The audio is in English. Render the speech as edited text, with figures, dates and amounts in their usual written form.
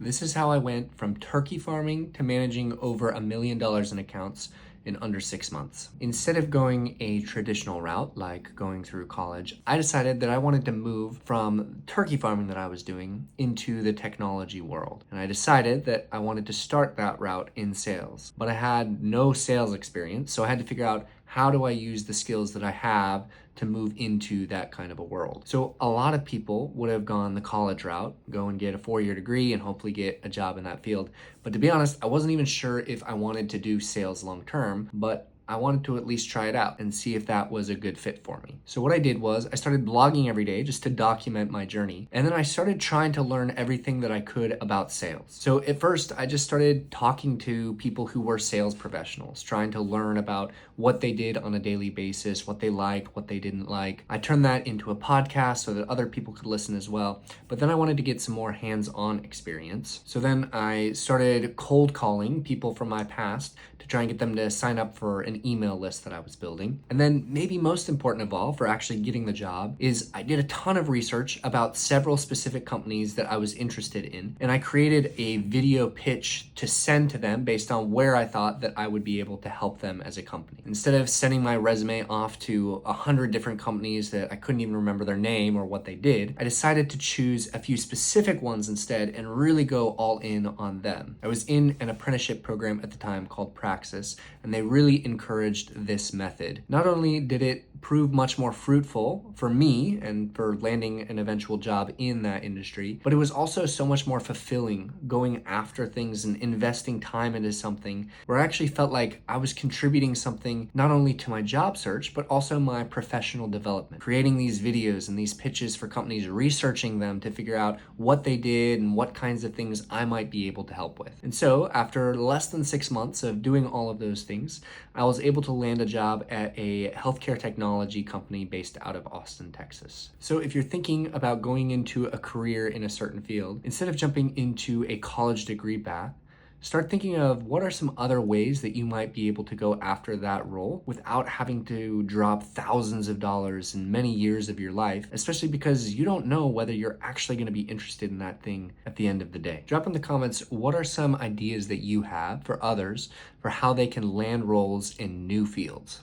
This is how I went from turkey farming to managing over $1 million in accounts in under 6 months. Instead of going a traditional route, like going through college, I decided that I wanted to move from turkey farming that I was doing into the technology world. And I decided that I wanted to start that route in sales. But I had no sales experience, so I had to figure out, how do I use the skills that I have to move into that kind of a world? So a lot of people would have gone the college route, go and get a 4-year degree and hopefully get a job in that field. But to be honest, I wasn't even sure if I wanted to do sales long term, but I wanted to at least try it out and see if that was a good fit for me. So what I did was I started blogging every day just to document my journey. And then I started trying to learn everything that I could about sales. So at first, I just started talking to people who were sales professionals, trying to learn about what they did on a daily basis, what they liked, what they didn't like. I turned that into a podcast so that other people could listen as well. But then I wanted to get some more hands-on experience. So then I started cold calling people from my past to try and get them to sign up for an email list that I was building. And then maybe most important of all for actually getting the job is I did a ton of research about several specific companies that I was interested in. And I created a video pitch to send to them based on where I thought that I would be able to help them as a company. Instead of sending my resume off to 100 different companies that I couldn't even remember their name or what they did, I decided to choose a few specific ones instead and really go all in on them. I was in an apprenticeship program at the time called Praxis, and they really encouraged this method. Not only did it prove much more fruitful for me and for landing an eventual job in that industry, but it was also so much more fulfilling going after things and investing time into something where I actually felt like I was contributing something not only to my job search, but also my professional development. Creating these videos and these pitches for companies, researching them to figure out what they did and what kinds of things I might be able to help with. And so after less than 6 months of doing all of those things, I was able to land a job at a healthcare technology company based out of Austin, Texas. So if you're thinking about going into a career in a certain field, instead of jumping into a college degree path, start thinking of what are some other ways that you might be able to go after that role without having to drop thousands of dollars and many years of your life, especially because you don't know whether you're actually going to be interested in that thing at the end of the day. Drop in the comments what are some ideas that you have for others for how they can land roles in new fields.